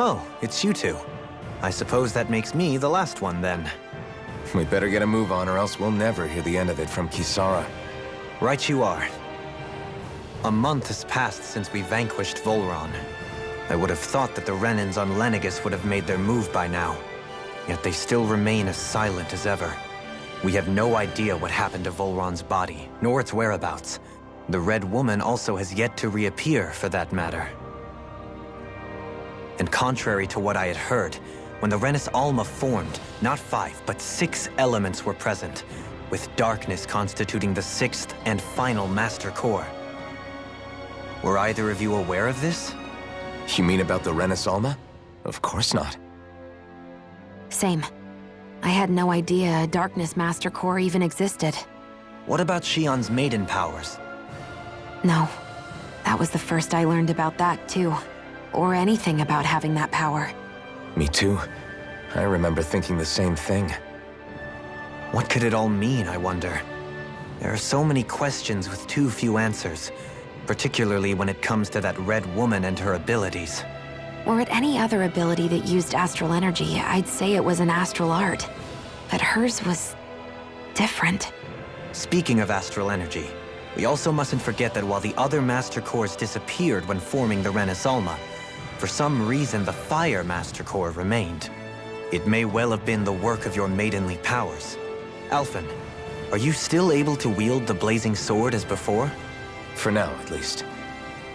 Oh, it's you two. I suppose that makes me the last one, then. We better get a move on, or else we'll never hear the end of it from Kisara. Right you are. A month has passed since we vanquished Volron. I would have thought that the Renans on Lenegis would have made their move by now. Yet they still remain as silent as ever. We have no idea what happened to Volron's body, nor its whereabouts. The Red Woman also has yet to reappear, for that matter. And contrary to what I had heard, when the Renis Alma formed, not 5, but 6 elements were present, with darkness constituting the 6th and final Master Core. Were either of you aware of this? You mean about the Renis Alma? Of course not. Same. I had no idea a Darkness Master Core even existed. What about Shion's maiden powers? No. That was the first I learned about that, too. Or anything about having that power. Me too. I remember thinking the same thing. What could it all mean, I wonder? There are so many questions with too few answers, particularly when it comes to that Red Woman and her abilities. Were it any other ability that used astral energy, I'd say it was an astral art. But hers was different. Speaking of astral energy, we also mustn't forget that while the other Master Cores disappeared when forming the Renis Alma, for some reason the Fire Master Core remained. It may well have been the work of your maidenly powers. Alphen, are you still able to wield the blazing sword as before? For now, at least.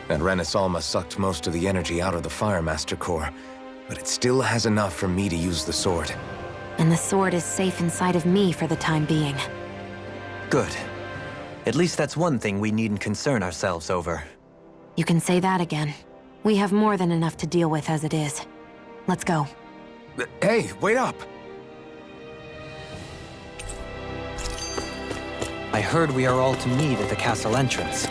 That Renis Alma sucked most of the energy out of the Fire Master Core, but it still has enough for me to use the sword. And the sword is safe inside of me for the time being. Good. At least that's one thing we needn't concern ourselves over. You can say that again. We have more than enough to deal with as it is. Let's go. Hey, wait up! I heard we are all to meet at the castle entrance.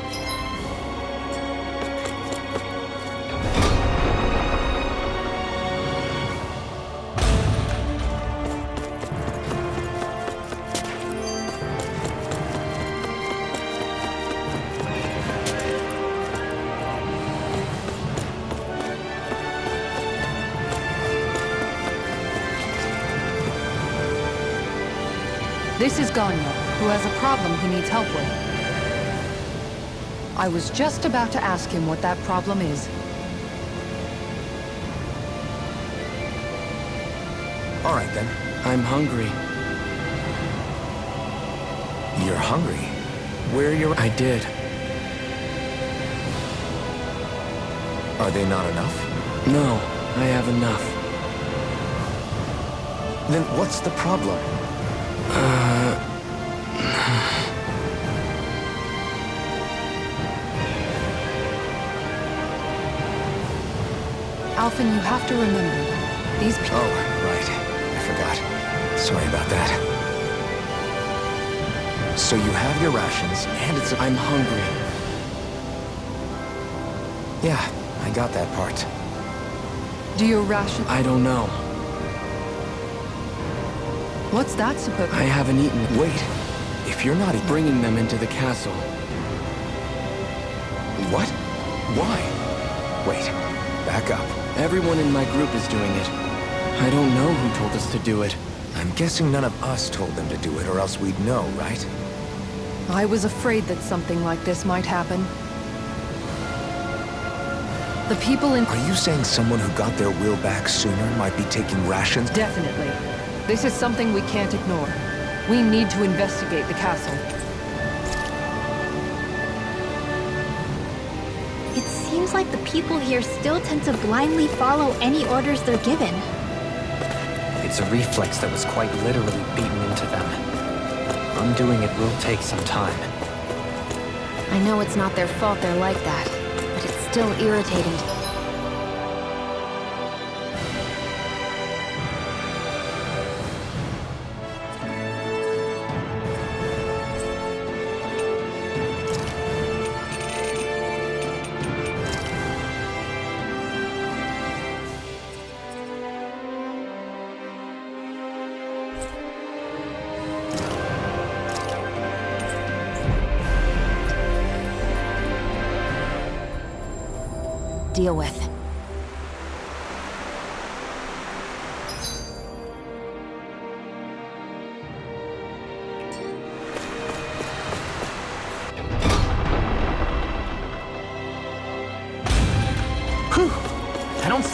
This is Ganyo, who has a problem he needs help with. I was just about to ask him what that problem is. All right, then. I'm hungry. You're hungry? Where are your... I did. Are they not enough? No, I have enough. Then what's the problem? Alphen, you have to remember, these people... Oh, right. I forgot. Sorry about that. So you have your rations, and it's... I'm hungry. Yeah, I got that part. Do your ration... I don't know. What's that supposed to... I haven't eaten. Wait, if you're not bringing them into the castle. What? Why? Wait, back up. Everyone in my group is doing it. I don't know who told us to do it. I'm guessing none of us told them to do it, or else we'd know, right? I was afraid that something like this might happen. The people in... Are you saying someone who got their will back sooner might be taking rations? Definitely. This is something we can't ignore. We need to investigate the castle. It seems like the people here still tend to blindly follow any orders they're given. It's a reflex that was quite literally beaten into them. Undoing it will take some time. I know it's not their fault they're like that, but it's still irritating. Deal with.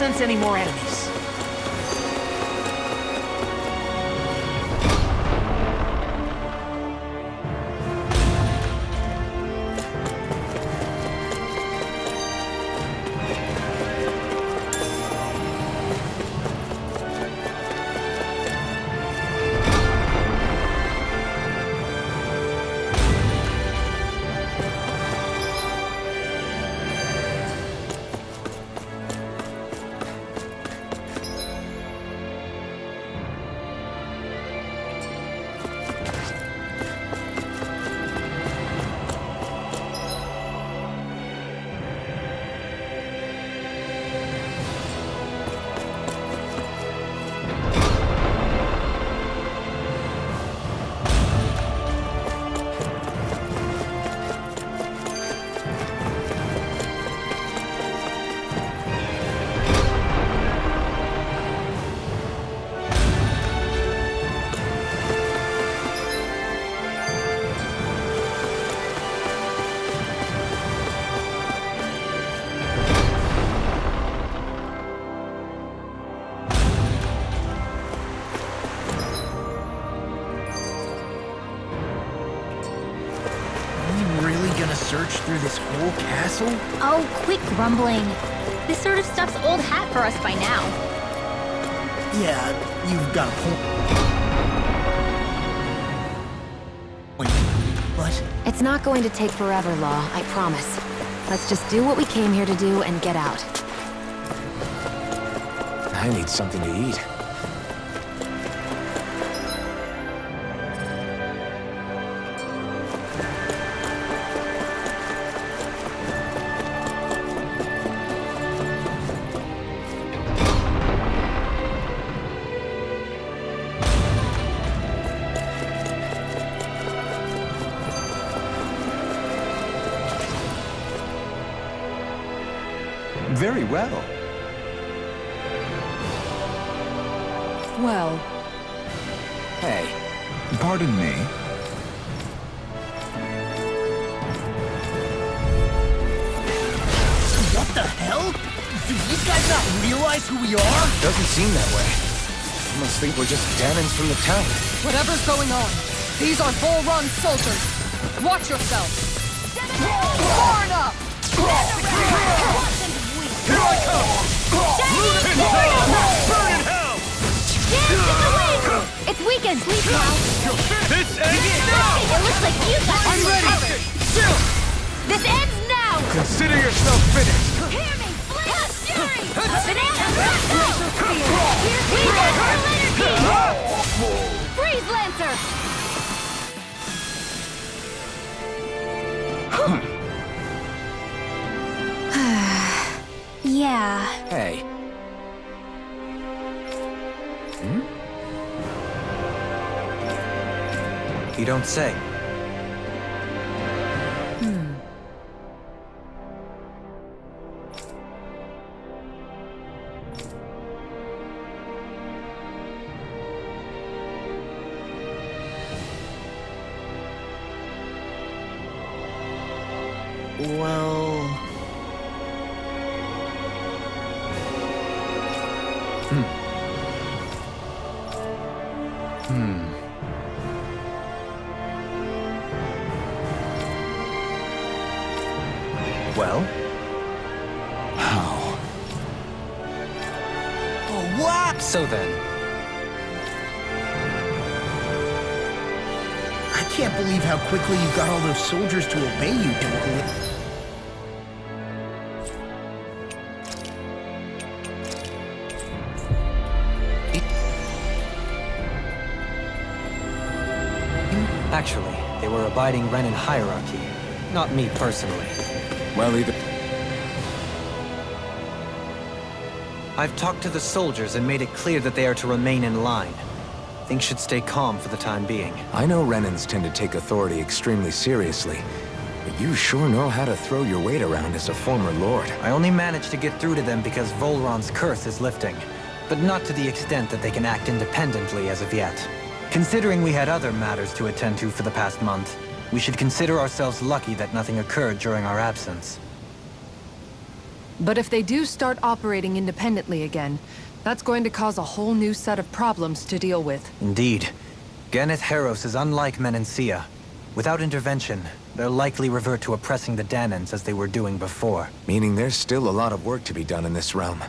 sense any more enemies. Search through this whole castle? Oh, quit grumbling. This sort of stuff's old hat for us by now. Yeah, you've got a point. But It's not going to take forever, Law, I promise. Let's just do what we came here to do and get out. I need something to eat. Very well. Well, Hey, Pardon me. what the hell? Do these guys not realize who we are? doesn't seem that way. I must think we're just Danins from the town. whatever's going on, these are Volrun soldiers. Watch yourself. Far enough! Here I come! Loot and hell! Burn in hell! Dance in the wind! It's weekend, sleep now. This ends now! It looks like you got I'm ready! Still! This ends now! Consider yourself finished! Hear me! Blast Fury! Banana Energy! Freeze Lancer! Yeah. Hey. You don't say. Well... Well? How? Oh, what? So then, I can't believe how quickly you got all those soldiers to obey you, Dorothy. actually, they were abiding Renin hierarchy. Not me personally. Well, either... I've talked to the soldiers and made it clear that they are to remain in line. Things should stay calm for the time being. I know Renins tend to take authority extremely seriously, but you sure know how to throw your weight around as a former lord. I only managed to get through to them because Volron's curse is lifting, but not to the extent that they can act independently as of yet. Considering we had other matters to attend to for the past month, we should consider ourselves lucky that nothing occurred during our absence. But if they do start operating independently again, that's going to cause a whole new set of problems to deal with. Indeed. Ganeth Heros is unlike Menancia. Without intervention, they'll likely revert to oppressing the Danans as they were doing before. Meaning there's still a lot of work to be done in this realm.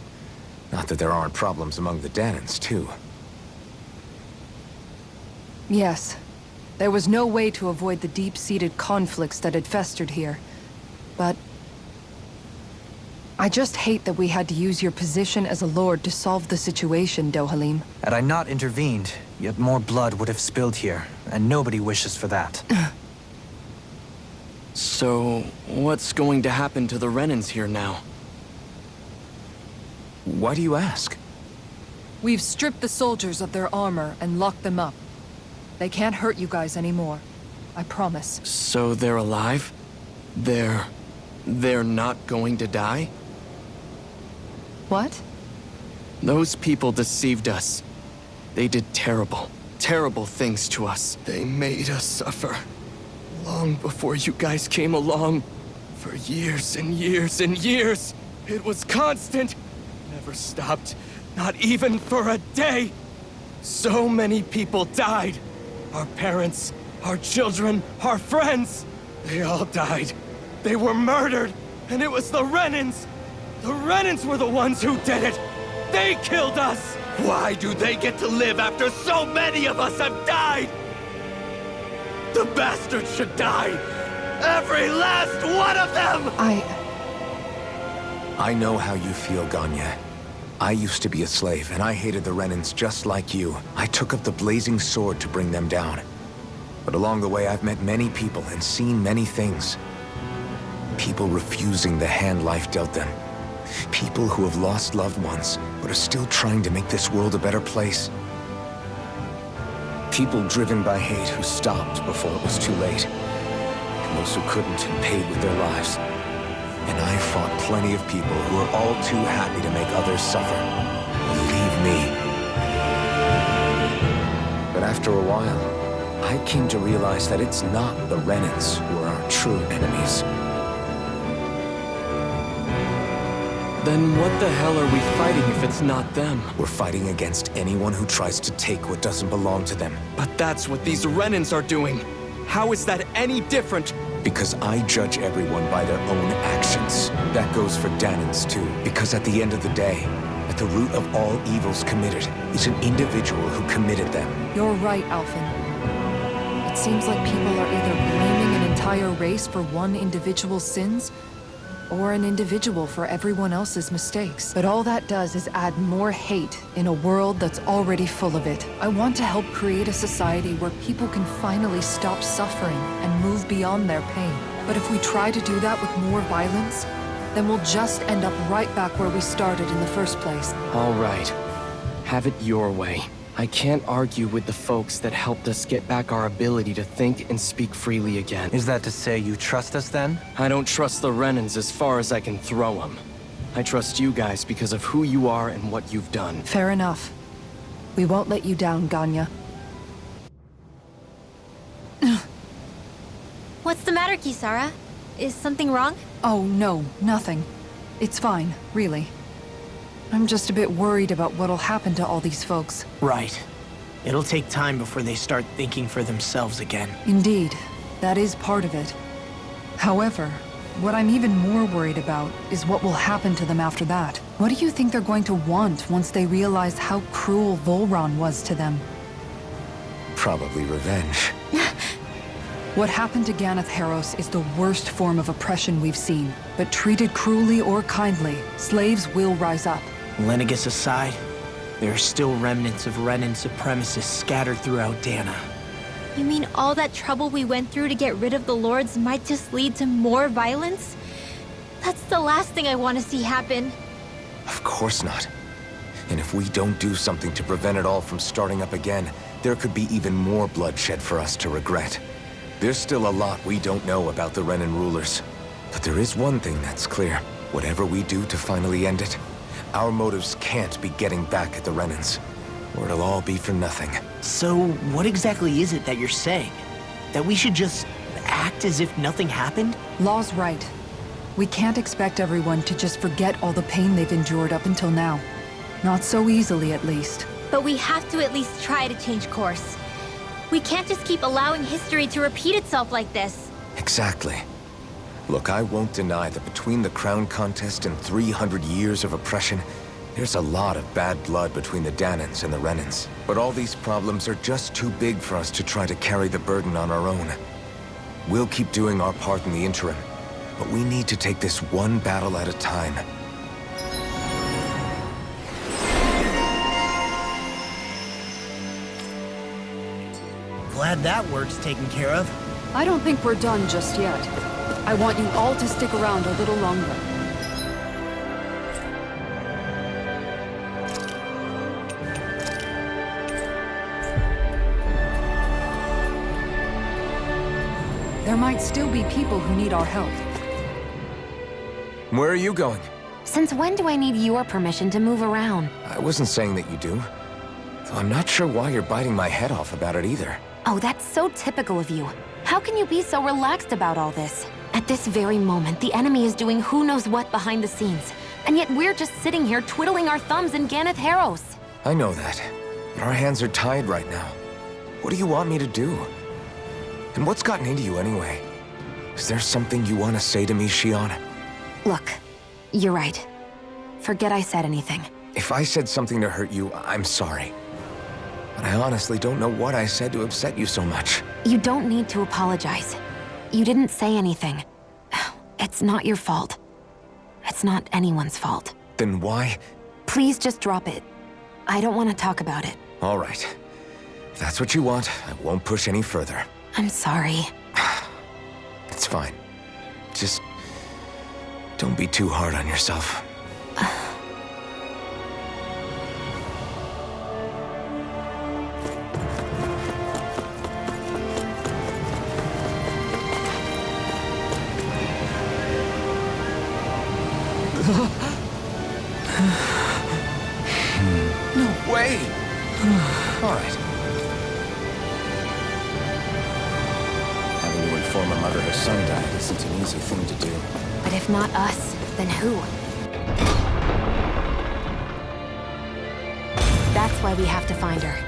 Not that there aren't problems among the Danans, too. Yes. There was no way to avoid the deep-seated conflicts that had festered here. But I just hate that we had to use your position as a lord to solve the situation, Dohalim. Had I not intervened, yet more blood would have spilled here, and nobody wishes for that. So, what's going to happen to the Renans here now? Why do you ask? We've stripped the soldiers of their armor and locked them up. They can't hurt you guys anymore. I promise. So they're alive? They're not going to die? What? Those people deceived us. They did terrible, terrible things to us. They made us suffer. Long before you guys came along. For years and years and years. It was constant. Never stopped. Not even for a day. So many people died. Our parents, our children, our friends. They all died. They were murdered. And it was the Renans. The Renans were the ones who did it. They killed us. Why do they get to live after so many of us have died? The bastards should die. Every last one of them! I know how you feel, Ganya. I used to be a slave, and I hated the Renans just like you. I took up the blazing sword to bring them down. But along the way, I've met many people and seen many things. People refusing the hand life dealt them. People who have lost loved ones, but are still trying to make this world a better place. People driven by hate who stopped before it was too late. And those who couldn't and paid with their lives. And I fought plenty of people who are all too happy to make others suffer. Believe me. But after a while, I came to realize that it's not the Renans who are our true enemies. Then what the hell are we fighting if it's not them? We're fighting against anyone who tries to take what doesn't belong to them. But that's what these Renans are doing. How is that any different? Because I judge everyone by their own actions. That goes for Danans too. Because at the end of the day, at the root of all evils committed is an individual who committed them. You're right, Alphen. It seems like people are either blaming an entire race for one individual's sins, or an individual for everyone else's mistakes. But all that does is add more hate in a world that's already full of it. I want to help create a society where people can finally stop suffering and move beyond their pain. But if we try to do that with more violence, then we'll just end up right back where we started in the first place. All right. Have it your way. I can't argue with the folks that helped us get back our ability to think and speak freely again. Is that to say you trust us then? I don't trust the Renans as far as I can throw them. I trust you guys because of who you are and what you've done. Fair enough. We won't let you down, Ganya. What's the matter, Kisara? Is something wrong? Oh, no, nothing. It's fine, really. I'm just a bit worried about what'll happen to all these folks. Right. It'll take time before they start thinking for themselves again. Indeed, that is part of it. However, what I'm even more worried about is what will happen to them after that. What do you think they're going to want once they realize how cruel Volron was to them? Probably revenge. What happened to Ganeth Heros is the worst form of oppression we've seen. But treated cruelly or kindly, slaves will rise up. Lenegis aside, there are still remnants of Renan supremacists scattered throughout Dana. You mean all that trouble we went through to get rid of the lords might just lead to more violence? That's the last thing I want to see happen. Of course not. And if we don't do something to prevent it all from starting up again, there could be even more bloodshed for us to regret. There's still a lot we don't know about the Renan rulers. But there is one thing that's clear. Whatever we do to finally end it, our motives can't be getting back at the Renans, or it'll all be for nothing. So, what exactly is it that you're saying? That we should just act as if nothing happened? Law's right. We can't expect everyone to just forget all the pain they've endured up until now. Not so easily, at least. But we have to at least try to change course. We can't just keep allowing history to repeat itself like this. Exactly. Look, I won't deny that between the crown contest and 300 years of oppression, there's a lot of bad blood between the Danans and the Renans. But all these problems are just too big for us to try to carry the burden on our own. We'll keep doing our part in the interim, but we need to take this one battle at a time. Glad that work's taken care of. I don't think we're done just yet. I want you all to stick around a little longer. There might still be people who need our help. Where are you going? Since when do I need your permission to move around? I wasn't saying that you do. Though I'm not sure why you're biting my head off about it either. Oh, that's so typical of you. How can you be so relaxed about all this? At this very moment, the enemy is doing who knows what behind the scenes. And yet we're just sitting here twiddling our thumbs in Ganeth Harros. I know that. But our hands are tied right now. What do you want me to do? And what's gotten into you anyway? Is there something you want to say to me, Shion? Look, you're right. Forget I said anything. If I said something to hurt you, I'm sorry. But I honestly don't know what I said to upset you so much. You don't need to apologize. You didn't say anything. It's not your fault. It's not anyone's fault. Then why? Please just drop it. I don't want to talk about it. All right. If that's what you want, I won't push any further. I'm sorry. It's fine. Just don't be too hard on yourself. No way! All right. Having to inform a mother her son died isn't an easy thing to do. But if not us, then who? That's why we have to find her.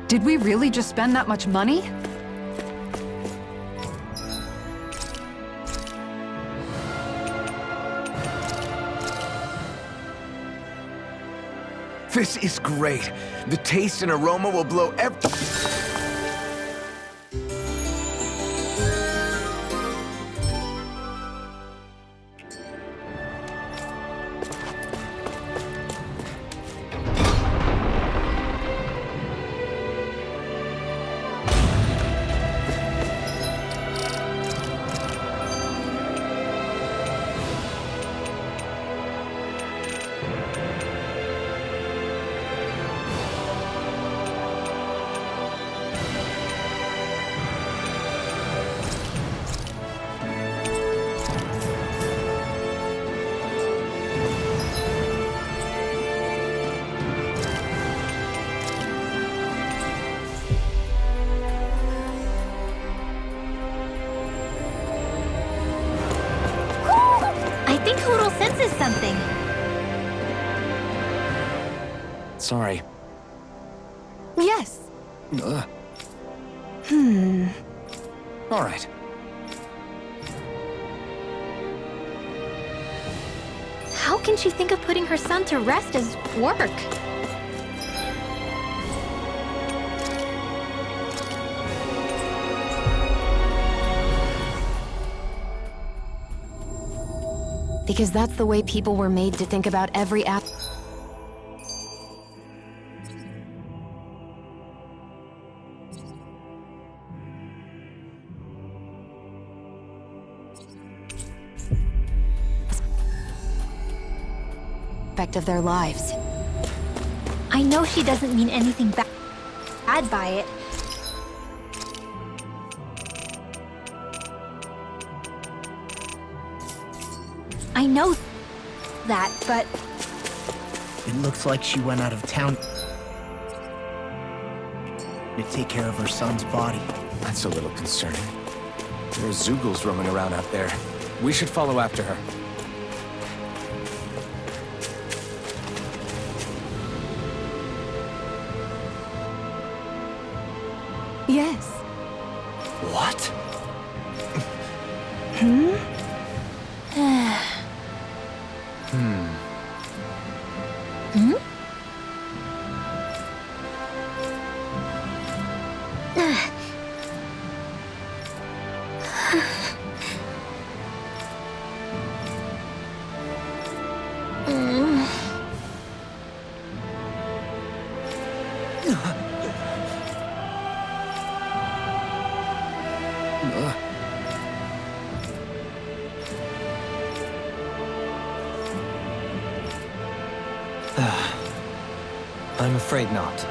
Did we really just spend that much money? This is great. The taste and aroma will blow I think Hoodle senses something. Sorry. Yes. All right. How can she think of putting her son to rest as work? Because that's the way people were made to think about every aspect of their lives. I know she doesn't mean anything bad by it. I know that, but... It looks like she went out of town to take care of her son's body. That's a little concerning. There are Zeugles roaming around out there. We should follow after her. Yes. What? I'm afraid not.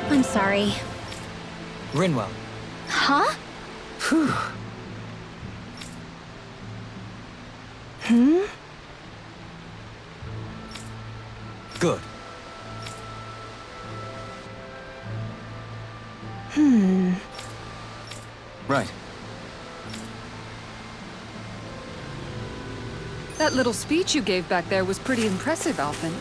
I'm sorry. Rinwell. Huh? Good. Right. That little speech you gave back there was pretty impressive, Alphen.